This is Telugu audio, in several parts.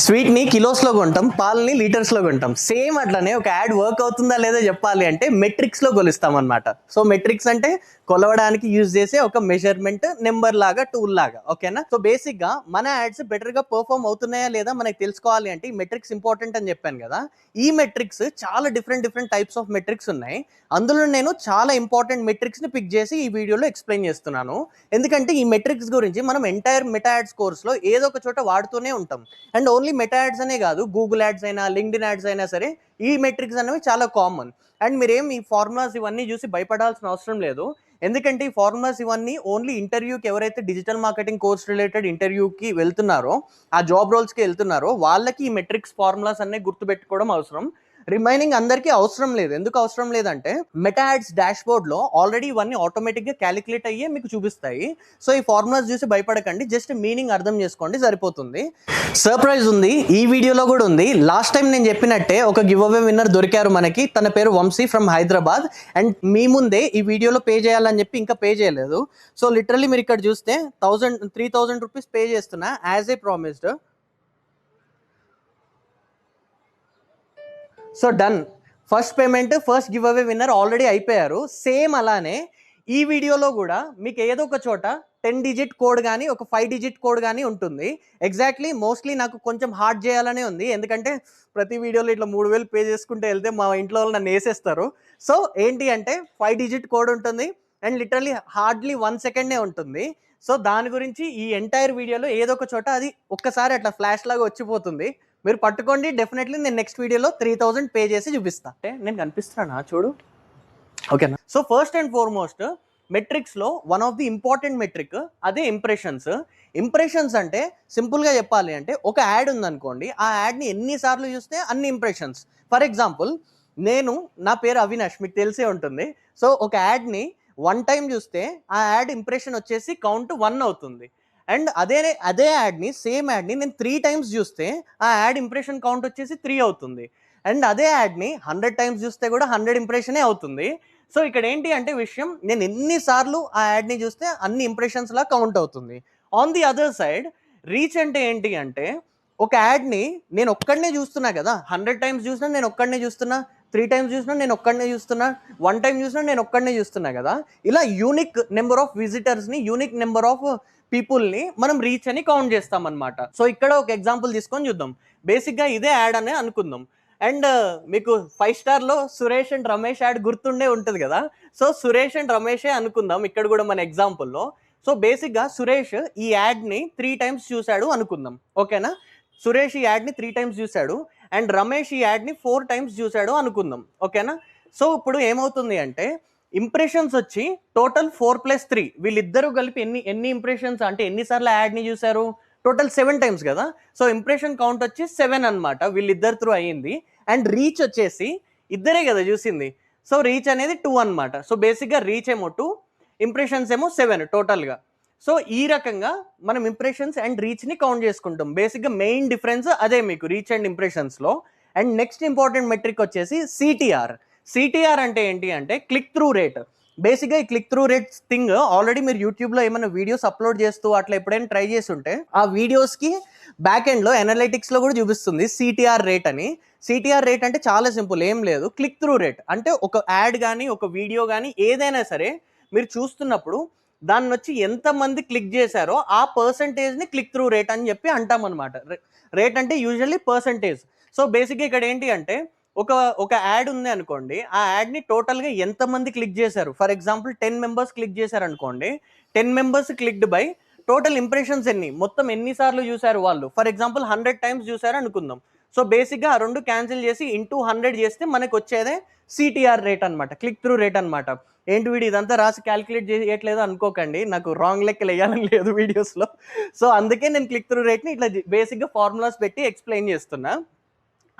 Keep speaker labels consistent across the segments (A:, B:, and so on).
A: స్వీట్ ని కిలోస్ లో కొంటాం, పాలని లీటర్స్ లో కొంటాం. సేమ్ అట్లానే ఒక యాడ్ వర్క్ అవుతుందా లేదా చెప్పాలి అంటే మెట్రిక్స్ లో కొలుస్తాం అనమాట. సో మెట్రిక్స్ అంటే కొలవడానికి యూజ్ చేసే ఒక మెజర్మెంట్ నెంబర్ లాగా, టూల్ లాగా. ఓకేనా? సో బేసిక్ గా మన యాడ్స్ బెటర్ గా పర్ఫార్మ్ అవుతున్నాయా లేదా మనకి తెలుసుకోవాలి అంటే ఈ మెట్రిక్స్ ఇంపార్టెంట్ అని చెప్పాను కదా. ఈ మెట్రిక్స్ చాలా డిఫరెంట్ టైప్స్ ఆఫ్ మెట్రిక్స్ ఉన్నాయి. అందులో నేను చాలా ఇంపార్టెంట్ మెట్రిక్స్ ని పిక్ చేసి ఈ వీడియోలో ఎక్స్ప్లెయిన్ చేస్తున్నాను. ఎందుకంటే ఈ మెట్రిక్స్ గురించి మనం ఎంటైర్ మెటా యాడ్స్ కోర్స్ లో ఏదో ఒక చోట వాడుతూనే ఉంటాం. అండ్ ఓన్లీ మెటా యాడ్స్ అనే కాదు, గూగుల్ యాడ్స్ అయినా, లింక్డ్ఇన్ యాడ్స్ అయినా సరే ఈ మెట్రిక్స్ అనేవి చాలా కామన్. అండ్ మీరేం ఈ ఫార్ములాస్ ఇవన్నీ చూసి భయపడాల్సిన అవసరం లేదు. ఎందుకంటే ఈ ఫార్ములాస్ ఇవన్నీ ఓన్లీ ఇంటర్వ్యూకి, ఎవరైతే డిజిటల్ మార్కెటింగ్ కోర్స్ రిలేటెడ్ ఇంటర్వ్యూకి వెళ్తున్నారో, ఆ జాబ్ రోల్స్కి వెళ్తున్నారో వాళ్ళకి ఈ మెట్రిక్స్ ఫార్ములాస్ అన్నీ గుర్తుపెట్టుకోవడం అవసరం. రిమైనింగ్ అందరికీ అవసరం లేదు. ఎందుకు అవసరం లేదంటే మెటా యాడ్స్ డాష్ బోర్డ్ లో ఆల్రెడీ ఇవన్నీ ఆటోమేటిక్ గా క్యాలిక్యులేట్ అయ్యే మీకు చూపిస్తాయి. సో ఈ ఫార్ములాస్ చూసి భయపడకండి, జస్ట్ మీనింగ్ అర్థం చేసుకోండి, సరిపోతుంది. సర్ప్రైజ్ ఉంది ఈ వీడియోలో కూడా ఉంది. లాస్ట్ టైం నేను చెప్పినట్టే ఒక గివ్ అవే విన్నర్ దొరికారు మనకి. తన పేరు వంశీ ఫ్రమ్ హైదరాబాద్. అండ్ మీ ముందే ఈ వీడియోలో పే చేయాలని చెప్పి ఇంకా పే చేయలేదు. సో లిటరల్లీ మీరు ఇక్కడ చూస్తే 3,000 రూపీస్ పే చేస్తున్నా as a promised. So done, first payment, first give away winner already అయిపోయారు. సేమ్ అలానే ఈ వీడియోలో కూడా మీకు ఏదో ఒక చోట 10 డిజిట్ కోడ్ కానీ, ఒక 5 డిజిట్ కోడ్ కానీ ఉంటుంది. ఎగ్జాక్ట్లీ మోస్ట్లీ నాకు కొంచెం హార్డ్ చేయాలనే ఉంది, ఎందుకంటే ప్రతి వీడియోలో ఇట్లా 3,000 పే చేసుకుంటే వెళ్తే మా ఇంట్లో వాళ్ళు నన్ను వేసేస్తారు. సో ఏంటి అంటే 5 డిజిట్ కోడ్ ఉంటుంది అండ్ లిటరల్లీ హార్డ్లీ 1 సెకండే ఉంటుంది. సో దాని గురించి ఈ ఎంటైర్ వీడియోలో ఏదో ఒక చోట అది ఒక్కసారి అట్లా ఫ్లాష్ లాగా వచ్చిపోతుంది. మీరు పట్టుకోండి, డెఫినెట్లీ నేను నెక్స్ట్ వీడియోలో 3,000 పే చేసి చూపిస్తా. అంటే నేను కనిపిస్తానా చూడు, ఓకేనా? సో ఫస్ట్ అండ్ ఫార్మోస్ట్ మెట్రిక్స్లో one of the important metric అదే ఇంప్రెషన్స్. ఇంప్రెషన్స్ అంటే సింపుల్గా చెప్పాలి అంటే ఒక యాడ్ ఉందనుకోండి, ఆ యాడ్ని ఎన్నిసార్లు చూస్తే అన్ని ఇంప్రెషన్స్. ఫర్ ఎగ్జాంపుల్ నా పేరు అవినాష్, మీకు తెలిసే ఉంటుంది. సో ఒక యాడ్ని 1 టైం చూస్తే ఆ యాడ్ ఇంప్రెషన్ వచ్చేసి కౌంట్ 1 అవుతుంది. అండ్ అదే యాడ్ని, సేమ్ యాడ్ని నేను 3 టైమ్స్ చూస్తే ఆ యాడ్ ఇంప్రెషన్ కౌంట్ వచ్చేసి 3 అవుతుంది. అండ్ అదే యాడ్ని 100 టైమ్స్ చూస్తే కూడా 100 ఇంప్రెషనే అవుతుంది. సో ఇక్కడ ఏంటి అంటే విషయం, నేను ఎన్నిసార్లు ఆ యాడ్ని చూస్తే అన్ని ఇంప్రెషన్స్లా కౌంట్ అవుతుంది. On the other side reach అంటే ఏంటి అంటే ఒక యాడ్ని నేను ఒక్కడనే చూస్తున్నా కదా, 100 టైమ్స్ చూసినా నేను ఒక్కడనే చూస్తున్నా, 3 టైమ్స్ చూసినా నేను ఒక్కడనే చూస్తున్నా, 1 టైం చూసినా నేను ఒక్కడనే చూస్తున్నా కదా. ఇలా యూనిక్ నెంబర్ ఆఫ్ విజిటర్స్ని, యూనిక్ నెంబర్ ఆఫ్ పీపుల్ని మనం రీచ్ అని కౌంట్ చేస్తాం అనమాట. సో ఇక్కడ ఒక ఎగ్జాంపుల్ తీసుకొని చూద్దాం. బేసిక్గా ఇదే యాడ్ అనే అనుకుందాం. అండ్ మీకు 5 స్టార్లో సురేష్ అండ్ రమేష్ యాడ్ గుర్తుండే ఉంటుంది కదా. సో సురేష్ అండ్ రమేషే అనుకుందాం ఇక్కడ కూడా మన ఎగ్జాంపుల్లో. సో బేసిక్గా సురేష్ ఈ యాడ్ని 3 టైమ్స్ చూశాడు అనుకుందాం, ఓకేనా? సురేష్ ఈ యాడ్ని 3 టైమ్స్ చూశాడు అండ్ రమేష్ ఈ యాడ్ని 4 టైమ్స్ చూశాడు అనుకుందాం, ఓకేనా? సో ఇప్పుడు ఏమవుతుంది అంటే ఇంప్రెషన్స్ వచ్చి టోటల్ 4+3, వీళ్ళిద్దరూ కలిపి ఎన్ని ఇంప్రెషన్స్ అంటే ఎన్నిసార్లు యాడ్ని చూశారు, టోటల్ 7 టైమ్స్ కదా. సో ఇంప్రెషన్ కౌంట్ వచ్చి 7 అనమాట, వీళ్ళిద్దరు త్రూ అయ్యింది. అండ్ రీచ్ వచ్చేసి ఇద్దరే కదా చూసింది, సో రీచ్ అనేది 2 అనమాట. సో బేసిక్గా రీచ్ ఏమో 2, ఇంప్రెషన్స్ ఏమో 7 టోటల్గా. సో ఈ రకంగా మనం ఇంప్రెషన్స్ అండ్ రీచ్ని కౌంట్ చేసుకుంటాం. బేసిక్గా మెయిన్ డిఫరెన్స్ అదే మీకు రీచ్ అండ్ ఇంప్రెషన్స్లో. అండ్ నెక్స్ట్ ఇంపార్టెంట్ మెట్రిక్ వచ్చేసి సిటిఆర్. సిటిఆర్ అంటే ఏంటి అంటే క్లిక్ త్రూ రేట్. బేసిక్గా ఈ click through rate thing already మీరు యూట్యూబ్లో ఏమైనా వీడియోస్ అప్లోడ్ చేస్తూ అట్లా ఎప్పుడైనా ట్రై చేసి ఉంటే ఆ వీడియోస్కి బ్యాక్ ఎండ్లో అనలిటిక్స్లో కూడా చూపిస్తుంది సిటిఆర్ రేట్ అని. సిటిఆర్ రేట్ అంటే చాలా సింపుల్, ఏం లేదు, క్లిక్ త్రూ రేట్ అంటే ఒక యాడ్ కానీ, ఒక వీడియో కానీ, ఏదైనా సరే మీరు చూస్తున్నప్పుడు దాన్ని వచ్చి ఎంతమంది క్లిక్ చేశారో ఆ పర్సంటేజ్ని క్లిక్ త్రూ రేట్ అని చెప్పి అంటాం అనమాట. రేట్ అంటే యూజువల్లీ పర్సంటేజ్. సో బేసిక్గా ఇక్కడ ఏంటి అంటే ఒక యాడ్ ఉంది అనుకోండి, ఆ యాడ్ని టోటల్గా ఎంతమంది క్లిక్ చేశారు. ఫర్ ఎగ్జాంపుల్ 10 మెంబర్స్ క్లిక్ చేశారు అనుకోండి, 10 members clicked by total impressions ఎన్నిసార్లు చూశారు వాళ్ళు. ఫర్ ఎగ్జాంపుల్ 100 టైమ్స్ చూశారు అనుకుందాం. సో బేసిక్గా ఆ 2 క్యాన్సిల్ చేసి ఇంటూ 100 చేస్తే మనకు వచ్చేదే సిటిఆర్ రేట్ అనమాట, క్లిక్ త్రూ రేట్ అనమాట. ఏంటి వీడు ఇదంతా రాసి క్యాలిక్యులేట్ చేయట్లేదు అనుకోకండి, నాకు రాంగ్ లెక్కలు వేయాలని లేదు వీడియోస్లో. సో అందుకే నేను క్లిక్ త్రూ రేట్ని ఇట్లా బేసిక్గా ఫార్ములాస్ పెట్టి ఎక్స్ప్లెయిన్ చేస్తున్నా.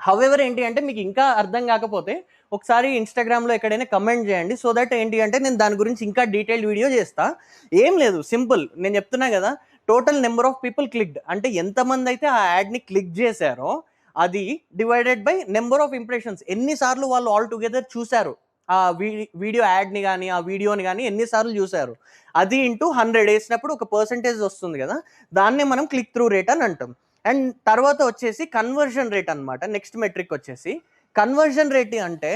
A: హౌఎవర్ ఏంటి అంటే మీకు ఇంకా అర్థం కాకపోతే ఒకసారి ఇన్స్టాగ్రామ్లో ఎక్కడైనా కమెంట్ చేయండి, సో దట్ ఏంటి అంటే నేను దాని గురించి ఇంకా డీటెయిల్డ్ వీడియో చేస్తా. ఏం లేదు, సింపుల్, నేను చెప్తున్నా కదా, total number of people clicked అంటే ఎంతమంది అయితే ఆ యాడ్ని క్లిక్ చేశారో అది divided by number of impressions, ఎన్నిసార్లు వాళ్ళు ఆల్ టుగెదర్ చూశారు ఆ వీడియో యాడ్ని కానీ, ఆ వీడియోని కానీ ఎన్నిసార్లు చూశారు, అది ఇంటూ 100 వేసినప్పుడు ఒక పర్సంటేజ్ వస్తుంది కదా, దాన్నే మనం క్లిక్ త్రూ రేట్ అని అంటాం. అండ్ తర్వాత వచ్చేసి కన్వర్షన్ రేట్ అనమాట. నెక్స్ట్ మెట్రిక్ వచ్చేసి కన్వర్షన్ రేట్. అంటే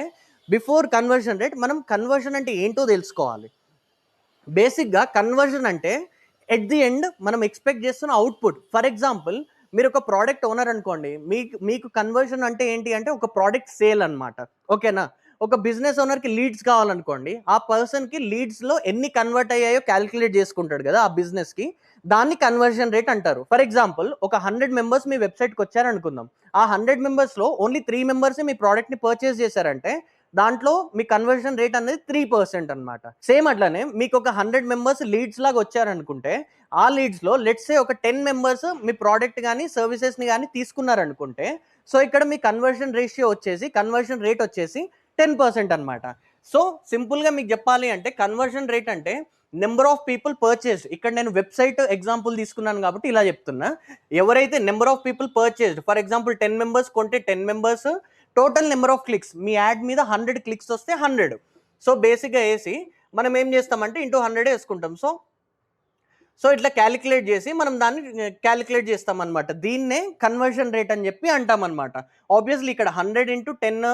A: బిఫోర్ కన్వర్షన్ రేట్ మనం కన్వర్షన్ అంటే ఏంటో తెలుసుకోవాలి. బేసిక్గా కన్వర్షన్ అంటే ఎట్ ది ఎండ్ మనం ఎక్స్పెక్ట్ చేస్తున్న అవుట్పుట్. ఫర్ ఎగ్జాంపుల్ మీరు ఒక ప్రోడక్ట్ ఓనర్ అనుకోండి, మీకు కన్వర్షన్ అంటే ఏంటి అంటే ఒక ప్రోడక్ట్ సేల్ అనమాట. ఓకేనా? ఒక బిజినెస్ ఓనర్కి లీడ్స్ కావాలనుకోండి, ఆ పర్సన్కి లీడ్స్లో ఎన్ని కన్వర్ట్ అయ్యాయో క్యాలిక్యులేట్ చేసుకుంటాడు కదా ఆ బిజినెస్కి, దాన్ని కన్వర్షన్ రేట్ అంటారు. ఫర్ ఎగ్జాంపుల్ ఒక 100 మెంబర్స్ మీ వెబ్సైట్కి వచ్చారనుకుందాం, ఆ 100 మెంబర్స్లో ఓన్లీ 3 మెంబర్సే మీ ప్రోడక్ట్ని పర్చేస్ చేశారంటే దాంట్లో మీ కన్వర్షన్ రేట్ అనేది 3% అనమాట. సేమ్ అట్లానే మీకు ఒక 100 మెంబర్స్ లీడ్స్ లాగా వచ్చారనుకుంటే, ఆ లీడ్స్లో లెట్స్ సే ఒక 10 మెంబర్స్ మీ ప్రోడక్ట్ కానీ సర్వీసెస్ని కానీ తీసుకున్నారనుకుంటే, సో ఇక్కడ మీ కన్వర్షన్ రేట్ వచ్చేసి 10% అనమాట. సో సింపుల్గా మీకు చెప్పాలి అంటే కన్వర్షన్ రేట్ అంటే నెంబర్ ఆఫ్ పీపుల్ పర్చేస్. ఇక్కడ నేను వెబ్సైట్ ఎగ్జాంపుల్ తీసుకున్నాను కాబట్టి ఇలా చెప్తున్నా. ఎవరైతే number of people purchased, for example 10 members కొంటే 10 members, total number of clicks, me add మీద 100 క్లిక్స్ వస్తే 100. సో బేసిక్గా వేసి మనం ఏం చేస్తామంటే ఇంటూ 100 వేసుకుంటాం. సో ఇట్లా క్యాలిక్యులేట్ చేసి మనం దాన్ని క్యాలిక్యులేట్ చేస్తాం అనమాట. దీన్నే కన్వర్షన్ రేట్ అని చెప్పి అంటాం అనమాట. ఆబ్వియస్లీ ఇక్కడ 100 ఇంటూ 10,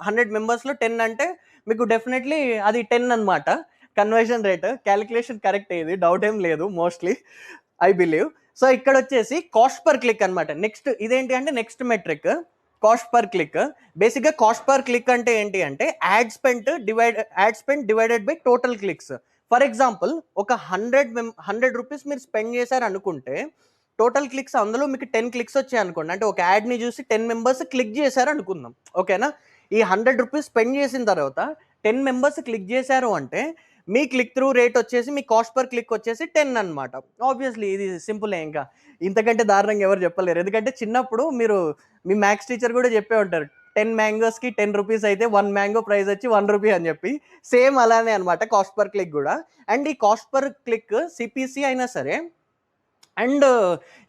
A: 100 మెంబర్స్లో 10 అంటే మీకు డెఫినెట్లీ అది 10 అనమాట కన్వర్షన్ రేట్. క్యాలిక్యులేషన్ కరెక్ట్, ఇది డౌట్ ఏం లేదు మోస్ట్లీ, ఐ బిలీవ్. సో ఇక్కడ వచ్చేసి కాస్ట్ పర్ క్లిక్ అనమాట. నెక్స్ట్ ఇదేంటి అంటే next metric cost per click. బేసిక్గా కాస్ట్ పర్ క్లిక్ అంటే ఏంటి అంటే add spend divided by total clicks. For example ఒక 100 రూపీస్ మీరు స్పెండ్ చేశారు అనుకుంటే, టోటల్ క్లిక్స్ అందులో మీకు 10 క్లిక్స్ వచ్చాయి అనుకోండి, అంటే ఒక యాడ్ని చూసి 10 మెంబర్స్ క్లిక్ చేశారు అనుకుందాం. ఓకేనా? ఈ 100 రూపీస్ స్పెండ్ చేసిన తర్వాత 10 మెంబర్స్ క్లిక్ చేశారు అంటే మీ క్లిక్ త్రూ రేట్ వచ్చేసి మీ కాస్ట్ పర్ క్లిక్ వచ్చేసి 10 అనమాట. ఆబ్వియస్లీ ఇది సింపుల్, ఇంకా ఇంతకంటే దారుణంగా ఎవరు చెప్పలేరు. ఎందుకంటే చిన్నప్పుడు మీ మ్యాథ్స్ టీచర్ కూడా చెప్పే ఉంటారు, 10 మ్యాంగోస్కి 10 రూపీస్ అయితే 1 మ్యాంగో ప్రైస్ వచ్చి 1 రూపీ అని చెప్పి. సేమ్ అలానే అనమాట కాస్ట్ పర్ క్లిక్ కూడా. అండ్ ఈ కాస్ట్ పర్ క్లిక్ సిపిసి అయినా సరే అండ్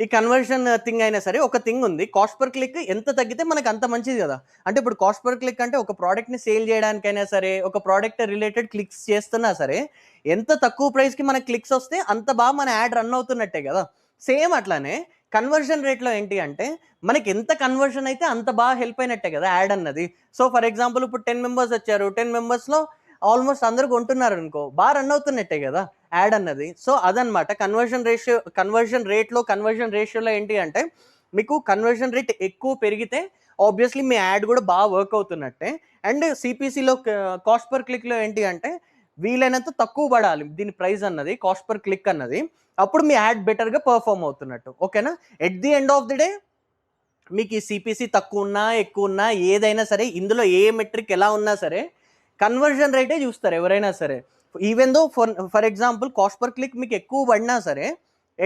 A: ఈ కన్వర్షన్ థింగ్ అయినా సరే ఒక థింగ్ ఉంది. కాస్ట్ పర్ క్లిక్ ఎంత తగ్గితే మనకు అంత మంచిది కదా. అంటే ఇప్పుడు కాస్ట్ పర్ క్లిక్ అంటే ఒక ప్రోడక్ట్ని సేల్ చేయడానికైనా సరే, ఒక ప్రోడక్ట్ రిలేటెడ్ క్లిక్స్ చేస్తున్నా సరే, ఎంత తక్కువ ప్రైస్కి మనకి క్లిక్స్ వస్తే అంత బాగా మన యాడ్ రన్ అవుతున్నట్టే కదా. సేమ్ అట్లానే కన్వర్షన్ రేట్లో ఏంటి అంటే మనకి ఎంత కన్వర్షన్ అయితే అంత బాగా హెల్ప్ అయినట్టే కదా యాడ్ అన్నది. సో ఫర్ ఎగ్జాంపుల్ ఇప్పుడు 10 మెంబర్స్ వచ్చారు, 10 మెంబర్స్లో ఆల్మోస్ట్ అందరూ కొంటున్నారు అనుకో, బాగా రన్ అవుతున్నట్టే కదా యాడ్ అన్నది. సో అదనమాట కన్వర్షన్ రేషియోలో ఏంటి అంటే మీకు కన్వర్షన్ రేట్ ఎక్కువ పెరిగితే ఆబ్వియస్లీ మీ యాడ్ కూడా బాగా వర్క్ అవుతున్నట్టే. అండ్ సిపిసిలో కాస్ట్ పర్ క్లిక్లో ఏంటి అంటే వీలైనంత తక్కువ పడాలి దీని ప్రైస్ అన్నది, కాస్ట్ పర్ క్లిక్ అన్నది. అప్పుడు మీ యాడ్ బెటర్గా పర్ఫామ్ అవుతున్నట్టు. ఓకేనా? At the end of the day మీకు ఈ సిపిసి తక్కువ ఉన్నా ఎక్కువ ఉన్నా ఏదైనా సరే, ఇందులో ఏ మెట్రిక్ ఎలా ఉన్నా సరే కన్వర్షన్ రేటే చూస్తారు ఎవరైనా సరే. Even though for example cost per click మీకు ఎక్కువ పడినా సరే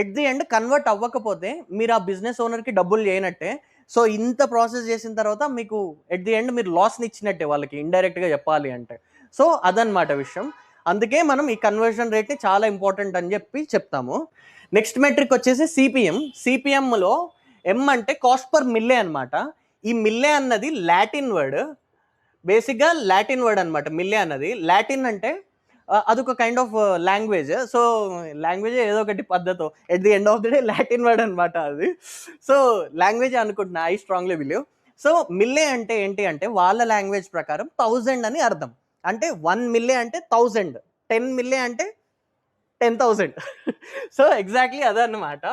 A: ఎట్ ది ఎండ్ కన్వర్ట్ అవ్వకపోతే మీరు ఆ బిజినెస్ ఓనర్కి డబ్బులు చేయనట్టే. సో ఇంత ప్రాసెస్ చేసిన తర్వాత మీకు ఎట్ ది ఎండ్ మీరు లాస్ని ఇచ్చినట్టే వాళ్ళకి, ఇండైరెక్ట్గా చెప్పాలి అంటే. సో అదనమాట విషయం. అందుకే మనం ఈ కన్వర్షన్ రేట్ని చాలా ఇంపార్టెంట్ అని చెప్పి చెప్తాము. నెక్స్ట్ మెట్రిక్ వచ్చేసి సిపిఎంలో ఎం అంటే కాస్ట్ పర్ మిల్లే అనమాట. ఈ మిల్లే అన్నది లాటిన్ వర్డ్, బేసిక్గా లాటిన్ వర్డ్ అనమాట. మిల్లే అన్నది లాటిన్ అంటే అదొక kind of language. So language ఏదో ఒకటి పద్ధతో at the end of the day Latin word అనమాట అది. సో లాంగ్వేజ్ అనుకుంటున్నా, I strongly believe. So mille అంటే ఏంటి అంటే వాళ్ళ లాంగ్వేజ్ ప్రకారం 1000 అని అర్థం. అంటే 1 మిల్లే అంటే 1000, 10 మిల్లే అంటే 10,000. సో ఎగ్జాక్ట్లీ అదన్నమాట.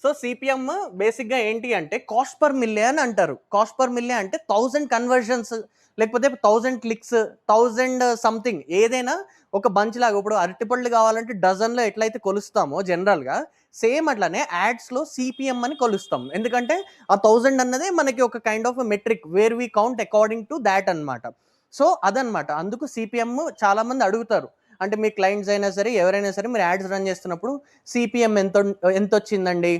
A: సో సిపిఎం బేసిక్గా ఏంటి అంటే కాస్ట్ పర్ మిల్లే అని అంటారు. కాస్ట్ పర్ మిల్లే అంటే 1000 కన్వర్షన్స్ లేకపోతే 1000 క్లిక్స్, 1000 సంథింగ్ ఏదైనా ఒక బంచ్ లాగా. ఇప్పుడు అరటిపళ్ళు కావాలంటే డజన్లో ఎట్లయితే కొలుస్తామో జనరల్గా, సేమ్ అట్లానే యాడ్స్లో సిపిఎం అని కొలుస్తాం. ఎందుకంటే ఆ 1000 అన్నదే మనకి ఒక kind of metric where we count according to that అనమాట. సో అదనమాట. అందుకు సిపిఎం చాలామంది అడుగుతారు. అంటే మీ క్లయింట్స్ అయినా సరే ఎవరైనా సరే మీరు యాడ్స్ రన్ చేస్తున్నప్పుడు సిపిఎం ఎంత వచ్చిందండి,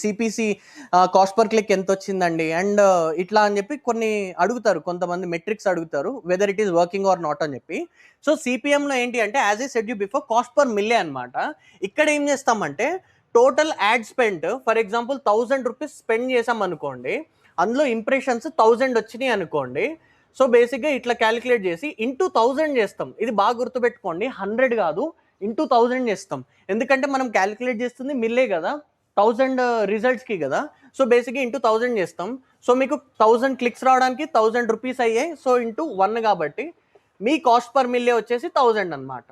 A: సిపిసి కాస్ట్ పర్ క్లిక్ ఎంత వచ్చిందండి, అండ్ ఇట్లా అని చెప్పి కొన్ని అడుగుతారు, కొంతమంది మెట్రిక్స్ అడుగుతారు whether it is working or not అని చెప్పి. సో సిపిఎంలో ఏంటి అంటే as a said you before cost per Mille అనమాట. ఇక్కడ ఏం చేస్తామంటే total add spend, for example 1000 rupees spend చేసాం అనుకోండి, అందులో ఇంప్రెషన్స్ 1000 వచ్చినాయి అనుకోండి. సో బేసిక్గా ఇట్లా క్యాలిక్యులేట్ చేసి ఇంటూ 1000 చేస్తాం. ఇది బాగా గుర్తుపెట్టుకోండి, 100 కాదు, ఇంటూ 1000 చేస్తాం. ఎందుకంటే మనం క్యాలిక్యులేట్ చేస్తుంది మిల్లే కదా, 1000 రిజల్ట్స్కి కదా. సో బేసిక్గా ఇంటూ 1000 చేస్తాం. సో మీకు 1000 క్లిక్స్ రావడానికి 1000 రూపీస్ అయ్యాయి. సో ఇంటూ 1 కాబట్టి మీ కాస్ట్ పర్ మిల్లే వచ్చేసి 1000 అనమాట.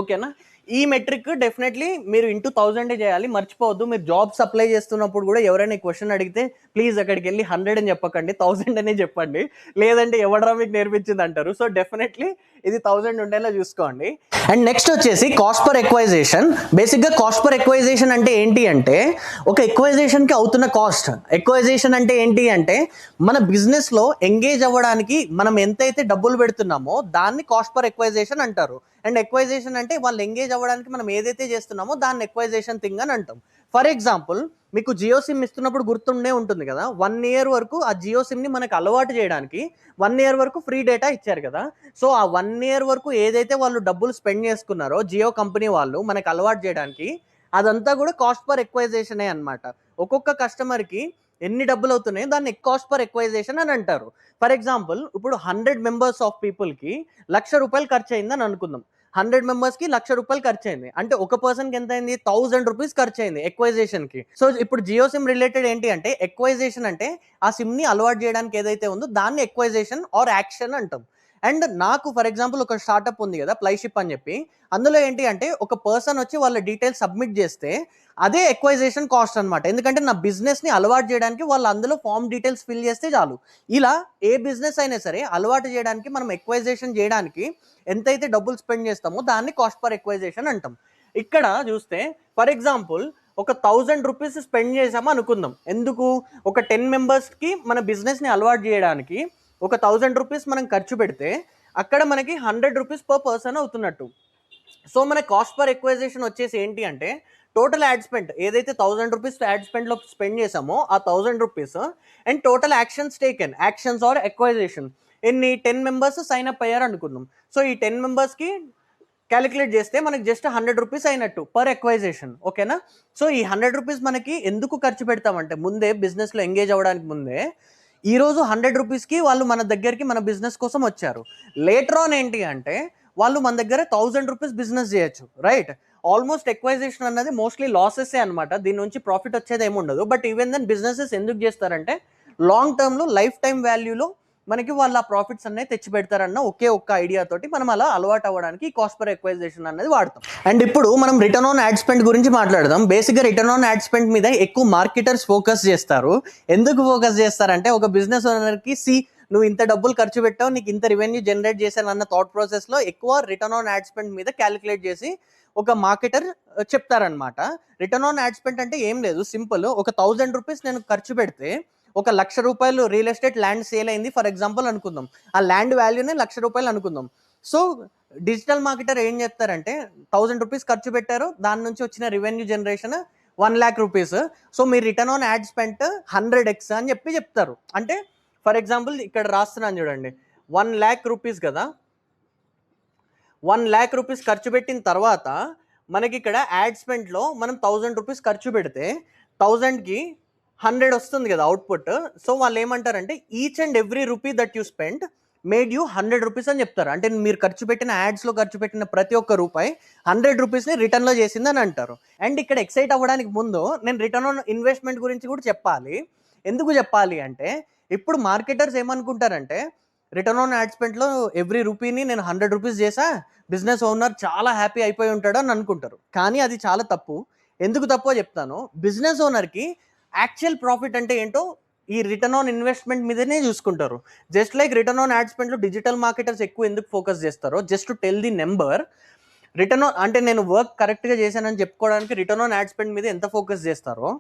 A: ఓకేనా. ఈ మెట్రిక్ డెఫినెట్లీ మీరు ఇంటూ 1000 చేయాలి, మర్చిపోవద్దు. మీరు జాబ్స్ అప్లై చేస్తున్నప్పుడు కూడా ఎవరైనా క్వశ్చన్ అడిగితే ప్లీజ్ అక్కడికి వెళ్ళి 100 అని చెప్పకండి, 1000 అనే చెప్పండి, లేదంటే ఎవడరా మీకు నేర్పించింది అంటారు. సో డెఫినెట్లీ ఇది 1000 ఉండేలా చూసుకోండి. అండ్ నెక్స్ట్ వచ్చేసి కాస్ట్ పర్ ఎక్వైజేషన్. బేసిక్గా కాస్ట్ పర్ ఎక్వైజేషన్ అంటే ఏంటి అంటే ఒక ఎక్వైజేషన్కి అవుతున్న కాస్ట్. ఎక్వైజేషన్ అంటే ఏంటి అంటే మన బిజినెస్లో ఎంగేజ్ అవ్వడానికి మనం ఎంతైతే డబ్బులు పెడుతున్నామో దాన్ని కాస్ట్ పర్ ఎక్వైజేషన్ అంటారు. అండ్ ఎక్వైజేషన్ అంటే వాళ్ళు ఎంగేజ్ అవ్వడానికి మనం ఏదైతే చేస్తున్నామో దాన్ని ఎక్వైజేషన్ థింగ్ అని అంటాం. ఫర్ ఎగ్జాంపుల్ మీకు జియో సిమ్ ఇస్తున్నప్పుడు గుర్తుండే ఉంటుంది కదా, 1 year వరకు ఆ జియో సిమ్ని మనకు అలవాటు చేయడానికి 1 year వరకు ఫ్రీ డేటా ఇచ్చారు కదా. సో ఆ 1 year వరకు ఏదైతే వాళ్ళు డబ్బులు స్పెండ్ చేసుకున్నారో జియో కంపెనీ వాళ్ళు మనకు అలవాటు చేయడానికి, అదంతా కూడా కాస్ట్ పర్ ఎక్వైజేషనే అనమాట. ఒక్కొక్క కస్టమర్కి ఎన్ని డబ్బులు అవుతున్నాయో దాన్ని కాస్ట్ పర్ ఎక్వైజేషన్ అని అంటారు. ఫర్ ఎగ్జాంపుల్ ఇప్పుడు 100 మెంబర్స్ ఆఫ్ పీపుల్కి ₹1,00,000 ఖర్చు అయిందని అనుకుందాం. 100 మెంబర్స్కి ₹1,00,000 ఖర్చు అయింది అంటే ఒక పర్సన్కి ఎంత అయింది, ₹1000 ఖర్చు అయింది ఎక్వైజేషన్కి. సో ఇప్పుడు జియో సిమ్ రిలేటెడ్ ఏంటి అంటే ఎక్వైజేషన్ అంటే ఆ సిమ్ని అలవాటు చేయడానికి ఏదైతే ఉందో దాన్ని ఎక్వైజేషన్ ఆర్ యాక్షన్ అంటాం. అండ్ నాకు ఫర్ ఎగ్జాంపుల్ ఒక స్టార్ట్అప్ ఉంది కదా ఫ్లైషిప్ అని చెప్పి, అందులో ఏంటి అంటే ఒక పర్సన్ వచ్చి వాళ్ళ డీటెయిల్స్ సబ్మిట్ చేస్తే అదే ఎక్వైజేషన్ కాస్ట్ అనమాట. ఎందుకంటే నా బిజినెస్ని అలవాటు చేయడానికి వాళ్ళు అందులో ఫామ్ డీటెయిల్స్ ఫిల్ చేస్తే చాలు. ఇలా ఏ బిజినెస్ అయినా సరే అలవాటు చేయడానికి మనం ఎక్వైజేషన్ చేయడానికి ఎంతైతే డబ్బులు స్పెండ్ చేస్తామో దాన్ని కాస్ట్ పర్ ఎక్వైజేషన్ అంటాం. ఇక్కడ చూస్తే ఫర్ ఎగ్జాంపుల్ ఒక ₹1000 స్పెండ్ చేసాము అనుకుందాం. ఎందుకు, ఒక 10 మెంబర్స్కి మన బిజినెస్ని అలవాటు చేయడానికి ఒక ₹1000 మనం ఖర్చు పెడితే అక్కడ మనకి ₹100 పర్ పర్సన్ అవుతున్నట్టు. సో మన కాస్ట్ పర్ ఎక్వైజేషన్ వచ్చేసి ఏంటి అంటే టోటల్ యాడ్ స్పెండ్ ఏదైతే ₹1000 యాడ్ స్పెండ్లో స్పెండ్ చేసామో ఆ ₹1000 and total actions taken, actions are acquisition ఎన్ని 10 మెంబర్స్ సైన్ అప్ అయ్యారు అనుకుందాం. సో ఈ 10 మెంబర్స్కి క్యాలిక్యులేట్ చేస్తే మనకి జస్ట్ ₹100 అయినట్టు పర్ ఎక్వైజేషన్. ఓకేనా. సో ఈ ₹100 మనకి ఎందుకు ఖర్చు పెడతామంటే ముందే బిజినెస్లో ఎంగేజ్ అవ్వడానికి ముందే ఈరోజు ₹100కి వాళ్ళు మన దగ్గరికి మన బిజినెస్ కోసం వచ్చారు. లేటర్ ఆన్ ఏంటి అంటే వాళ్ళు మన దగ్గర ₹1000 బిజినెస్ చేయొచ్చు, రైట్. ఆల్మోస్ట్ ఎక్వైజేషన్ అన్నది మోస్ట్లీ లాసెసే అనమాట, దీని నుంచి ప్రాఫిట్ వచ్చేది ఏముండదు. బట్ ఈవెన్ దెన్ బిజినెసెస్ ఎందుకు చేస్తారంటే లాంగ్ టర్మ్లో లైఫ్ టైం వాల్యూలో మనకి వాళ్ళ ప్రాఫిట్స్ అన్నీ తెచ్చి పెడతారన్న ఒకే ఒక్క ఐడియా తోటి మనం అలా అలవాటు అవ్వడానికి కాస్ట్ పర్ ఎక్వైజేషన్ అనేది వాడతాం. అండ్ ఇప్పుడు మనం రిటర్న్ ఆన్ యాడ్ స్పెండ్ గురించి మాట్లాడదాం. బేసిక్గా రిటర్న్ ఆన్ యాడ్ స్పెండ్ మీద ఎక్కువ మార్కెటర్స్ ఫోకస్ చేస్తారు. ఎందుకు ఫోకస్ చేస్తారంటే ఒక బిజినెస్ ఓనర్కి నువ్వు ఇంత డబ్బులు ఖర్చు పెట్టావు, నీకు ఇంత రెవెన్యూ జనరేట్ చేశాను అన్న థాట్ ప్రాసెస్లో ఎక్కువ రిటర్న్ ఆన్ యాడ్ స్పెండ్ మీద క్యాలిక్యులేట్ చేసి ఒక మార్కెటర్ చెప్తారనమాట. రిటర్న్ ఆన్ యాడ్ స్పెండ్ అంటే ఏం లేదు, సింపుల్. ఒక ₹1000 నేను ఖర్చు పెడితే ఒక ₹1,00,000 రియల్ ఎస్టేట్ ల్యాండ్ సేల్ అయింది ఫర్ ఎగ్జాంపుల్ అనుకుందాం. ఆ ల్యాండ్ వాల్యూనే ₹1,00,000 అనుకుందాం. సో డిజిటల్ మార్కెటర్ ఏం చెప్తారంటే ₹1000 ఖర్చు పెట్టారు, దాని నుంచి వచ్చిన revenue generation ₹1,00,000. So me return on add spend 100x అని చెప్తారు. అంటే ఫర్ ఎగ్జాంపుల్ ఇక్కడ రాస్తున్నాను చూడండి, ₹1,00,000 కదా. ₹1,00,000 ఖర్చు పెట్టిన తర్వాత మనకి ఇక్కడ యాడ్ స్పెండ్లో మనం ₹1,000 ఖర్చు పెడితే 1000కి 100 వస్తుంది కదా అవుట్పుట్. సో వాళ్ళు ఏమంటారంటే each and every rupee that you spend made you ₹100 అని చెప్తారు. అంటే మీరు ఖర్చు పెట్టిన యాడ్స్లో ఖర్చు పెట్టిన ప్రతి ఒక్క రూపాయి ₹100ని రిటర్న్లో చేసిందని అంటారు. అండ్ ఇక్కడ ఎక్సైట్ అవ్వడానికి ముందు నేను రిటర్న్ ఆన్ ఇన్వెస్ట్మెంట్ గురించి కూడా చెప్పాలి. ఎందుకు చెప్పాలి అంటే ఇప్పుడు మార్కెటర్స్ ఏమనుకుంటారంటే రిటర్న్ ఆన్ యాడ్ స్పెండ్లో ఎవ్రీ రూపీని నేను ₹100 చేసా, బిజినెస్ ఓనర్ చాలా హ్యాపీ అయిపోయి ఉంటాడు అని అనుకుంటారు. కానీ అది చాలా తప్పు. ఎందుకు తప్పో చెప్తాను. బిజినెస్ ఓనర్కి యాక్చువల్ ప్రాఫిట్ అంటే ఏంటో ఈ రిటర్న్ ఆన్ ఇన్వెస్ట్మెంట్ మీదనే చూసుకుంటారు. Just like return on ad స్పెండ్లో డిజిటల్ మార్కెటర్స్ ఎక్కువ ఎందుకు ఫోకస్ చేస్తారో just to tell the number. Return on అంటే నేను వర్క్ కరెక్ట్గా చేశానని చెప్పుకోవడానికి రిటర్న్ ఆన్ యాడ్ స్పెండ్ మీద ఎంత ఫోకస్ చేస్తారో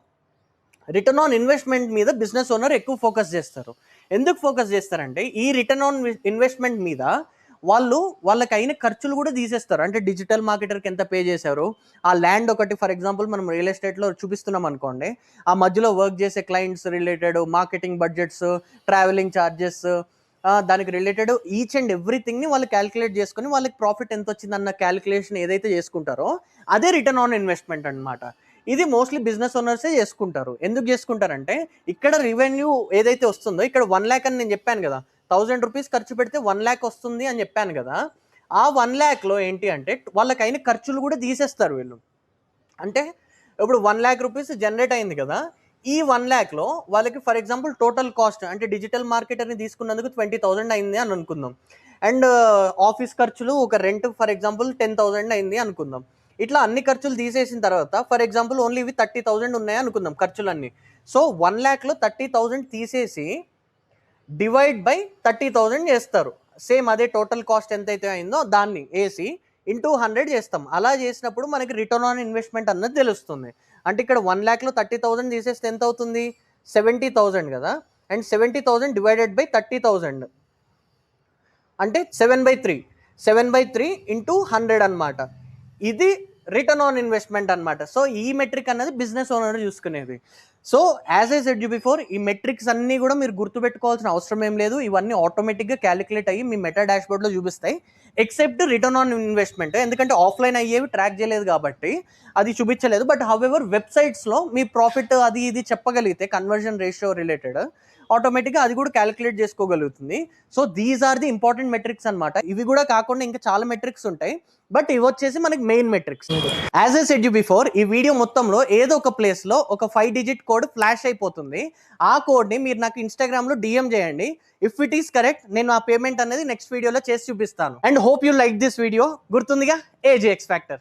A: రిటర్న్ ఆన్ ఇన్వెస్ట్మెంట్ మీద బిజినెస్ ఓనర్ ఎక్కువ ఫోకస్ చేస్తారు. ఎందుకు ఫోకస్ చేస్తారంటే ఈ రిటర్న్ ఆన్ ఇన్వెస్ట్మెంట్ మీద వాళ్ళకి అయిన ఖర్చులు కూడా తీసేస్తారు. అంటే డిజిటల్ మార్కెటర్కి ఎంత పే చేశారు, ఆ ల్యాండ్ ఒకటి ఫర్ ఎగ్జాంపుల్ మనం రియల్ ఎస్టేట్లో చూపిస్తున్నాం అనుకోండి, ఆ మధ్యలో వర్క్ చేసే clients related marketing budgets, travelling charges, దానికి రిలేటెడ్ ఈచ్ అండ్ ఎవ్రీథింగ్ని వాళ్ళు క్యాలిక్యులేట్ చేసుకొని వాళ్ళకి ప్రాఫిట్ ఎంత వచ్చిందన్న క్యాలిక్యులేషన్ ఏదైతే చేసుకుంటారో అదే రిటర్న్ ఆన్ ఇన్వెస్ట్మెంట్ అనమాట. ఇది మోస్ట్లీ బిజినెస్ ఓనర్సే చేసుకుంటారు. ఎందుకు చేసుకుంటారంటే ఇక్కడ రెవెన్యూ ఏదైతే వస్తుందో ఇక్కడ 1,00,000 అని నేను చెప్పాను కదా, ₹1,000 ఖర్చు పెడితే 1,00,000 వస్తుంది అని చెప్పాను కదా. ఆ 1,00,000లో ఏంటి అంటే వాళ్ళకైన ఖర్చులు కూడా తీసేస్తారు వీళ్ళు. అంటే ఇప్పుడు 1 lakh రూపీస్ జనరేట్ అయింది కదా, ఈ 1 lakhలో వాళ్ళకి ఫర్ ఎగ్జాంపుల్ టోటల్ కాస్ట్ అంటే డిజిటల్ మార్కెటర్ని తీసుకున్నందుకు 20,000 అయింది అని అనుకుందాం. అండ్ ఆఫీస్ ఖర్చులు ఒక రెంట్ ఫర్ ఎగ్జాంపుల్ 10,000 అయింది అనుకుందాం. ఇట్లా అన్ని ఖర్చులు తీసేసిన తర్వాత ఫర్ ఎగ్జాంపుల్ ఓన్లీ ఇవి 30,000 ఉన్నాయి అనుకుందాం ఖర్చులన్నీ. సో 1 lakhలో 30,000 తీసేసి డివైడ్ బై 30,000 చేస్తారు. సేమ్ అదే టోటల్ కాస్ట్ ఎంతైతే అయిందో దాన్ని వేసి ఇంటూ 100 చేస్తాం. అలా చేసినప్పుడు మనకి రిటర్న్ ఆన్ ఇన్వెస్ట్మెంట్ అన్నది తెలుస్తుంది. అంటే ఇక్కడ 1 lakhలో 30,000 తీసేస్తే ఎంత అవుతుంది? 70,000 కదా. అండ్ 70,000 డివైడెడ్ బై 30,000 అంటే 7/3 ఇంటూ 100 అనమాట. ఇది రిటర్న్ ఆన్ ఇన్వెస్ట్మెంట్ అనమాట. సో ఈ మెట్రిక్ అన్నది బిజినెస్ ఓనర్ చూసుకునేది. So as I said you before, ఈ మెట్రిక్స్ అన్నీ కూడా మీరు గుర్తుపెట్టుకోవాల్సిన అవసరం ఏం లేదు. ఇవన్నీ ఆటోమేటిక్గా క్యాలిక్యులేట్ అయ్యి మీ మెటా డాష్బోర్డ్లో చూపిస్తాయి. ఎక్సెప్ట్ రిటర్న్ ఆన్ ఇన్వెస్ట్మెంట్, ఎందుకంటే ఆఫ్లైన్ అయ్యేవి ట్రాక్ చేయలేదు కాబట్టి అది చూపించలేదు. బట్ హౌఎవర్ వెబ్సైట్స్లో మీ ప్రాఫిట్ అది ఇది చెప్పగలిగితే కన్వర్జన్ రేషియో రిలేటెడ్ ఆటోమేటిక్గా అది కూడా క్యాలిక్యులేట్ చేసుకోగలుగుతుంది. So these are the important metrics అనమాట. ఇవి కూడా కాకుండా ఇంకా చాలా మెట్రిక్స్ ఉంటాయి, బట్ ఇవి వచ్చేసి మనకి main metrics. As I said you before, ఈ వీడియో మొత్తంలో ఏదో ఒక ప్లేస్లో ఒక 5 digit కోడ్ ఫ్లాష్ అయిపోతుంది. ఆ కోడ్ని మీరు నాకు ఇన్స్టాగ్రామ్లో DM చేయండి. ఇఫ్ ఇట్ ఈస్ కరెక్ట్, నేను ఆ పేమెంట్ అనేది నెక్స్ట్ వీడియోలో చేసి చూపిస్తాను. And hope you like this video. గుర్తుందిగా, AJX Factor.